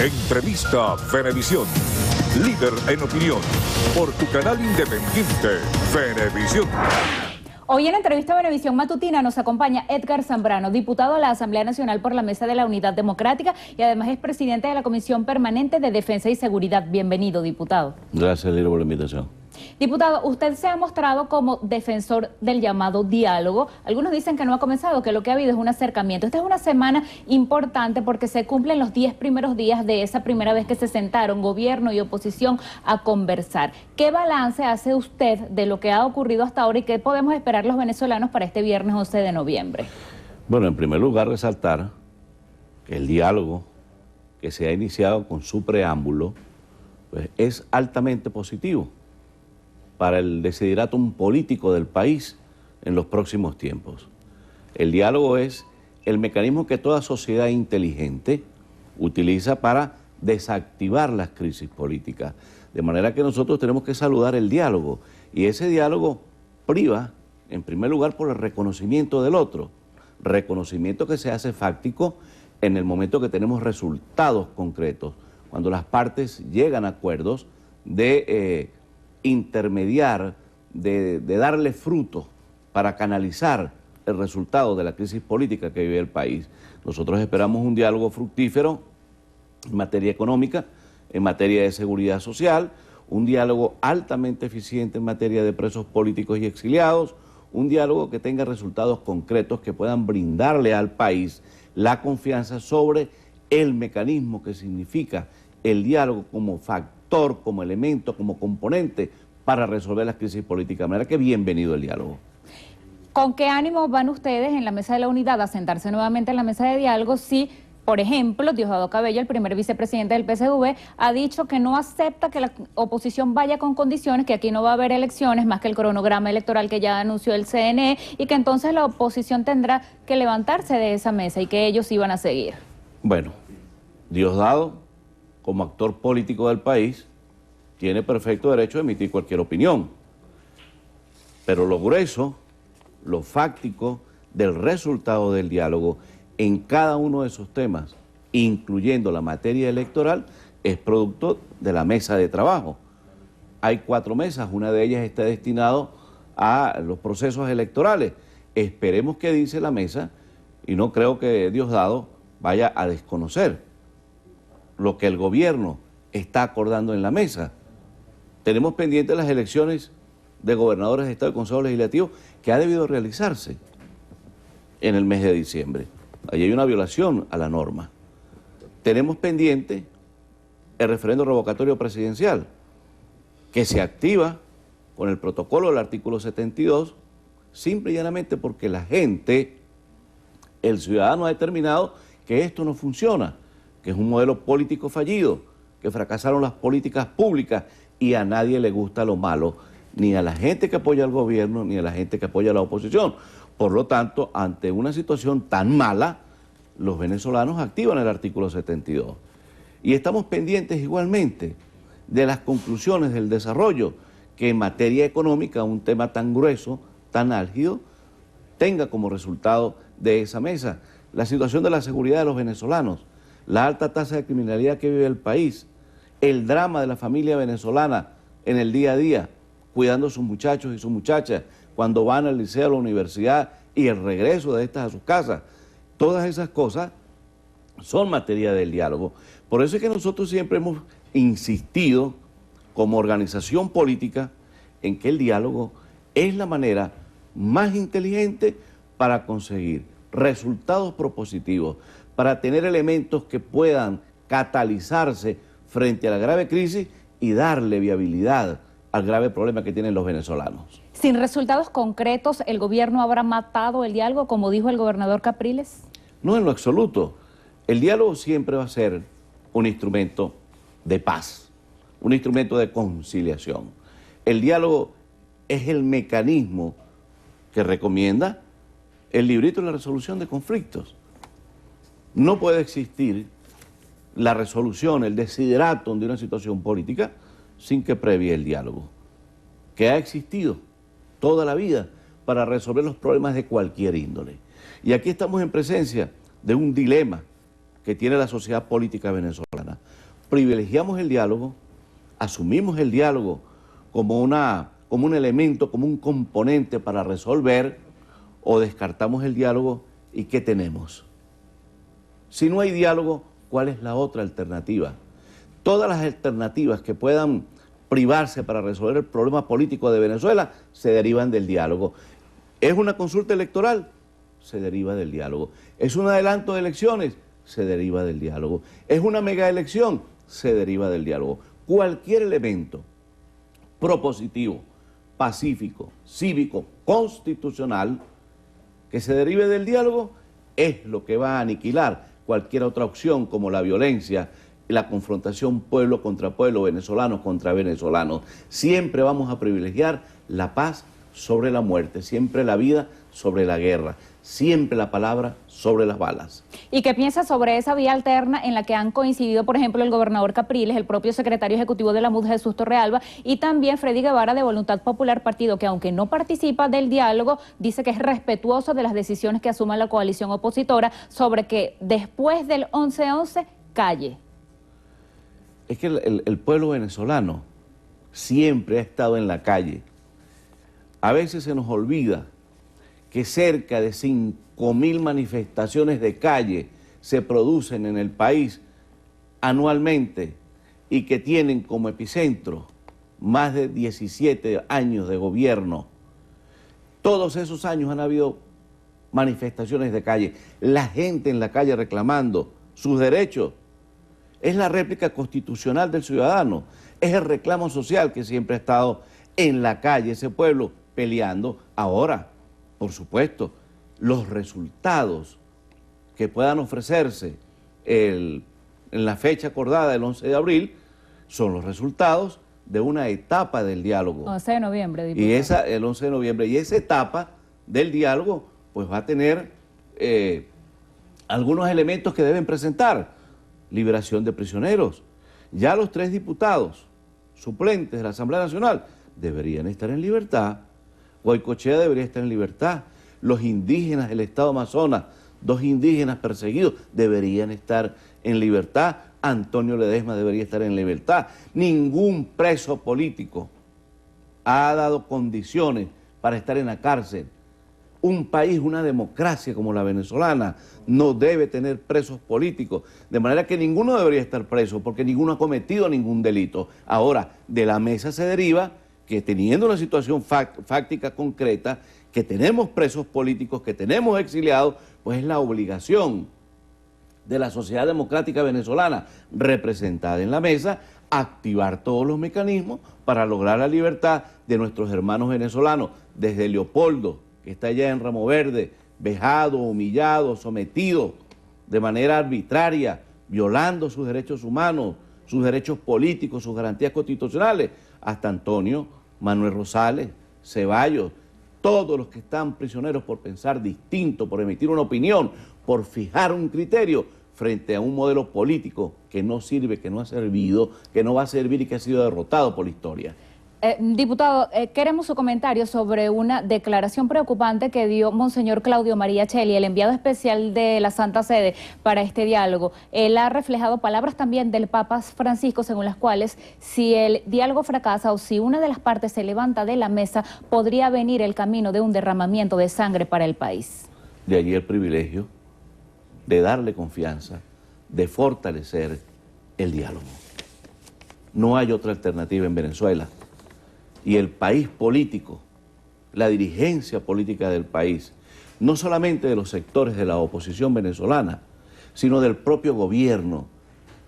Entrevista Venevisión, líder en opinión, por tu canal independiente, Venevisión. Hoy en Entrevista Venevisión Matutina nos acompaña Edgar Zambrano, diputado a la Asamblea Nacional por la Mesa de la Unidad Democrática y además es presidente de la Comisión Permanente de Defensa y Seguridad. Bienvenido, diputado. Gracias, Lilo, por la invitación. Diputado, usted se ha mostrado como defensor del llamado diálogo. Algunos dicen que no ha comenzado, que lo que ha habido es un acercamiento. Esta es una semana importante porque se cumplen los 10 primeros días de esa primera vez que se sentaron gobierno y oposición a conversar. ¿Qué balance hace usted de lo que ha ocurrido hasta ahora y qué podemos esperar los venezolanos para este viernes 11 de noviembre? Bueno, en primer lugar, resaltar que el diálogo que se ha iniciado con su preámbulo pues, es altamente positivo para el desideratum político del país en los próximos tiempos. El diálogo es el mecanismo que toda sociedad inteligente utiliza para desactivar las crisis políticas. De manera que nosotros tenemos que saludar el diálogo. Y ese diálogo priva, en primer lugar, por el reconocimiento del otro. Reconocimiento que se hace fáctico en el momento que tenemos resultados concretos. Cuando las partes llegan a acuerdos de intermediar, de darle fruto para canalizar el resultado de la crisis política que vive el país. Nosotros esperamos un diálogo fructífero en materia económica, en materia de seguridad social, un diálogo altamente eficiente en materia de presos políticos y exiliados, un diálogo que tenga resultados concretos que puedan brindarle al país la confianza sobre el mecanismo que significa el diálogo como factor, como elemento, como componente para resolver las crisis políticas. De manera que bienvenido el diálogo. ¿Con qué ánimo van ustedes en la Mesa de la Unidad a sentarse nuevamente en la mesa de diálogo si, por ejemplo, Diosdado Cabello, el primer vicepresidente del PSV, ha dicho que no acepta que la oposición vaya con condiciones, que aquí no va a haber elecciones más que el cronograma electoral que ya anunció el CNE y que entonces la oposición tendrá que levantarse de esa mesa y que ellos iban a seguir? Bueno, Diosdado, como actor político del país, tiene perfecto derecho a emitir cualquier opinión. Pero lo grueso, lo fáctico del resultado del diálogo en cada uno de esos temas, incluyendo la materia electoral, es producto de la mesa de trabajo. Hay 4 mesas, una de ellas está destinada a los procesos electorales. Esperemos qué dice la mesa y no creo que Diosdado vaya a desconocer lo que el gobierno está acordando en la mesa. Tenemos pendientes las elecciones de gobernadores de Estado y Consejo Legislativo que ha debido realizarse en el mes de diciembre. Allí hay una violación a la norma. Tenemos pendiente el referendo revocatorio presidencial, que se activa con el protocolo del artículo 72, simple y llanamente porque la gente, el ciudadano ha determinado que esto no funciona, que es un modelo político fallido, que fracasaron las políticas públicas y a nadie le gusta lo malo, ni a la gente que apoya al gobierno, ni a la gente que apoya a la oposición. Por lo tanto, ante una situación tan mala, los venezolanos activan el artículo 72. Y estamos pendientes igualmente de las conclusiones del desarrollo, que en materia económica, un tema tan grueso, tan álgido, tenga como resultado de esa mesa la situación de la seguridad de los venezolanos, la alta tasa de criminalidad que vive el país, el drama de la familia venezolana en el día a día, cuidando a sus muchachos y sus muchachas cuando van al liceo, a la universidad y el regreso de estas a sus casas. Todas esas cosas son materia del diálogo. Por eso es que nosotros siempre hemos insistido como organización política en que el diálogo es la manera más inteligente para conseguir resultados propositivos, para tener elementos que puedan catalizarse frente a la grave crisis y darle viabilidad al grave problema que tienen los venezolanos. Sin resultados concretos, ¿el gobierno habrá matado el diálogo, como dijo el gobernador Capriles? No, en lo absoluto. El diálogo siempre va a ser un instrumento de paz, un instrumento de conciliación. El diálogo es el mecanismo que recomienda el librito de la resolución de conflictos. No puede existir la resolución, el desideratum de una situación política sin que previa el diálogo, que ha existido toda la vida para resolver los problemas de cualquier índole. Y aquí estamos en presencia de un dilema que tiene la sociedad política venezolana. privilegiamos el diálogo, asumimos el diálogo como un elemento, como un componente para resolver, o descartamos el diálogo y ¿qué tenemos? Si no hay diálogo, ¿cuál es la otra alternativa? Todas las alternativas que puedan privarse para resolver el problema político de Venezuela se derivan del diálogo. ¿Es una consulta electoral? Se deriva del diálogo. ¿Es un adelanto de elecciones? Se deriva del diálogo. ¿Es una mega elección? Se deriva del diálogo. Cualquier elemento propositivo, pacífico, cívico, constitucional, que se derive del diálogo, es lo que va a aniquilar cualquier otra opción como la violencia, la confrontación pueblo contra pueblo, venezolanos contra venezolanos. Siempre vamos a privilegiar la paz sobre la muerte, siempre la vida sobre la guerra, siempre la palabra sobre las balas. ¿Y qué piensa sobre esa vía alterna en la que han coincidido, por ejemplo, el gobernador Capriles, el propio secretario ejecutivo de la MUD, Jesús Torrealba, y también Freddy Guevara de Voluntad Popular, partido que aunque no participa del diálogo, dice que es respetuoso de las decisiones que asuma la coalición opositora sobre que después del 11-11 calle? Es que el pueblo venezolano siempre ha estado en la calle. A veces se nos olvida que cerca de 5.000 manifestaciones de calle se producen en el país anualmente y que tienen como epicentro más de 17 años de gobierno. Todos esos años han habido manifestaciones de calle, la gente en la calle reclamando sus derechos. Es la réplica constitucional del ciudadano, es el reclamo social que siempre ha estado en la calle, ese pueblo peleando. Ahora, por supuesto, los resultados que puedan ofrecerse en la fecha acordada del 11 de abril son los resultados de una etapa del diálogo. 11 de noviembre, diputado. Y el 11 de noviembre, y esa etapa del diálogo pues va a tener algunos elementos que deben presentar. Liberación de prisioneros. Ya los 3 diputados suplentes de la Asamblea Nacional deberían estar en libertad. Goicoechea debería estar en libertad. Los indígenas del estado Amazonas, 2 indígenas perseguidos, deberían estar en libertad. Antonio Ledesma debería estar en libertad. Ningún preso político ha dado condiciones para estar en la cárcel. Un país, una democracia como la venezolana, no debe tener presos políticos, de manera que ninguno debería estar preso, porque ninguno ha cometido ningún delito. Ahora, de la mesa se deriva que teniendo una situación fáctica concreta, que tenemos presos políticos, que tenemos exiliados, pues es la obligación de la sociedad democrática venezolana, representada en la mesa, activar todos los mecanismos para lograr la libertad de nuestros hermanos venezolanos, desde Leopoldo, que está allá en Ramo Verde, vejado, humillado, sometido de manera arbitraria, violando sus derechos humanos, sus derechos políticos, sus garantías constitucionales, hasta Antonio, Manuel Rosales, Ceballos, todos los que están prisioneros por pensar distinto, por emitir una opinión, por fijar un criterio frente a un modelo político que no sirve, que no ha servido, que no va a servir y que ha sido derrotado por la historia. Diputado, queremos su comentario sobre una declaración preocupante que dio Monseñor Claudio María Cheli, el enviado especial de la Santa Sede para este diálogo. Él ha reflejado palabras también del Papa Francisco, según las cuales si el diálogo fracasa o si una de las partes se levanta de la mesa, podría venir el camino de un derramamiento de sangre para el país. De allí el privilegio de darle confianza, de fortalecer el diálogo. No hay otra alternativa en Venezuela. Y el país político, la dirigencia política del país, no solamente de los sectores de la oposición venezolana, sino del propio gobierno,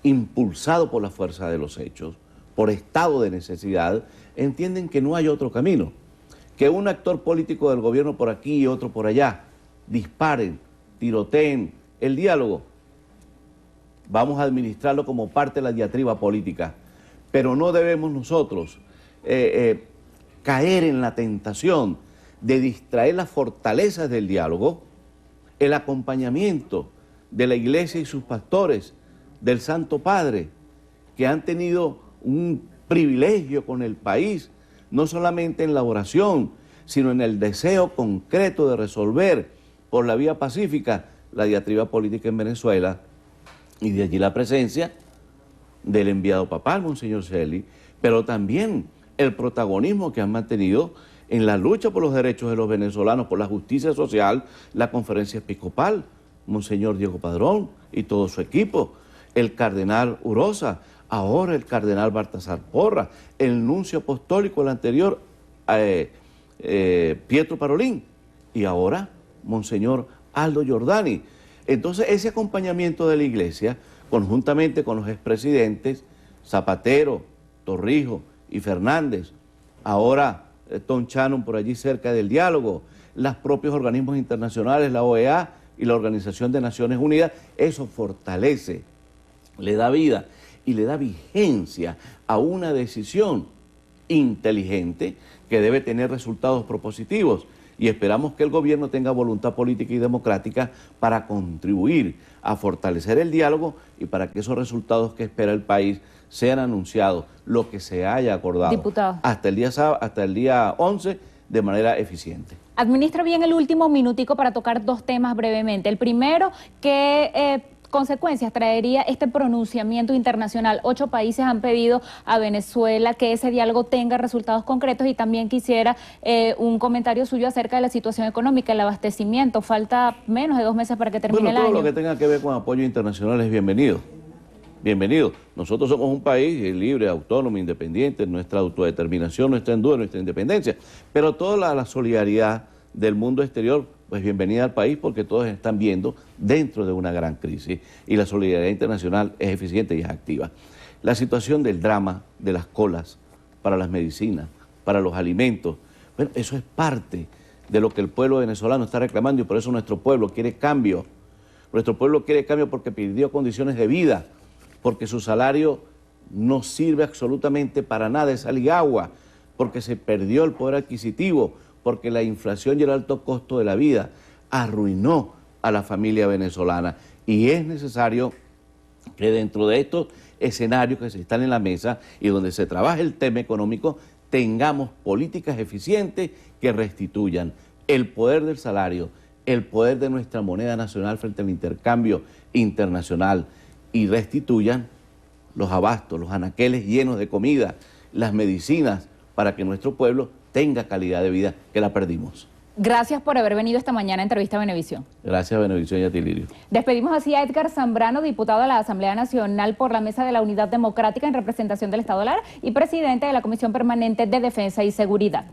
impulsado por la fuerza de los hechos, por estado de necesidad, entienden que no hay otro camino, que un actor político del gobierno por aquí y otro por allá disparen, tiroteen el diálogo. Vamos a administrarlo como parte de la diatriba política, pero no debemos nosotros caer en la tentación de distraer las fortalezas del diálogo, el acompañamiento de la Iglesia y sus pastores, del Santo Padre, que han tenido un privilegio con el país, no solamente en la oración, sino en el deseo concreto de resolver por la vía pacífica la diatriba política en Venezuela, y de allí la presencia del enviado papal, Monseñor Celi, pero también el protagonismo que han mantenido en la lucha por los derechos de los venezolanos, por la justicia social, la Conferencia Episcopal, Monseñor Diego Padrón y todo su equipo, el cardenal Urosa, ahora el cardenal Baltasar Porras, el nuncio apostólico, el anterior, Pietro Parolín, y ahora Monseñor Aldo Giordani. Entonces, ese acompañamiento de la Iglesia, conjuntamente con los expresidentes Zapatero, Torrijos y Fernández, ahora Tom Shannon por allí cerca del diálogo, los propios organismos internacionales, la OEA y la Organización de Naciones Unidas, eso fortalece, le da vida y le da vigencia a una decisión inteligente que debe tener resultados propositivos. Y esperamos que el gobierno tenga voluntad política y democrática para contribuir a fortalecer el diálogo y para que esos resultados que espera el país sean anunciados, lo que se haya acordado, diputado, hasta el día 11 de manera eficiente. Administra bien el último minutico para tocar dos temas brevemente. El primero, ¿qué consecuencias traería este pronunciamiento internacional? 8 países han pedido a Venezuela que ese diálogo tenga resultados concretos, y también quisiera un comentario suyo acerca de la situación económica, el abastecimiento. Falta menos de 2 meses para que termine el año. Todo lo que tenga que ver con apoyo internacional es bienvenido. Bienvenido. Nosotros somos un país libre, autónomo, independiente, nuestra autodeterminación no está en duda, nuestra independencia, pero toda la solidaridad del mundo exterior, pues bienvenida al país, porque todos están viendo dentro de una gran crisis y la solidaridad internacional es eficiente y es activa. La situación del drama de las colas para las medicinas, para los alimentos, bueno, eso es parte de lo que el pueblo venezolano está reclamando, y por eso nuestro pueblo quiere cambio. Nuestro pueblo quiere cambio porque pidió condiciones de vida, porque su salario no sirve absolutamente para nada, es aligagua, porque se perdió el poder adquisitivo, porque la inflación y el alto costo de la vida arruinó a la familia venezolana. Y es necesario que dentro de estos escenarios que se están en la mesa y donde se trabaja el tema económico, tengamos políticas eficientes que restituyan el poder del salario, el poder de nuestra moneda nacional frente al intercambio internacional, y restituyan los abastos, los anaqueles llenos de comida, las medicinas, para que nuestro pueblo tenga calidad de vida, que la perdimos. Gracias por haber venido esta mañana a Entrevista a Venevisión. Gracias, Venevisión y a ti, Lirio. Despedimos así a Edgar Zambrano, diputado de la Asamblea Nacional por la Mesa de la Unidad Democrática en representación del Estado Lara y presidente de la Comisión Permanente de Defensa y Seguridad.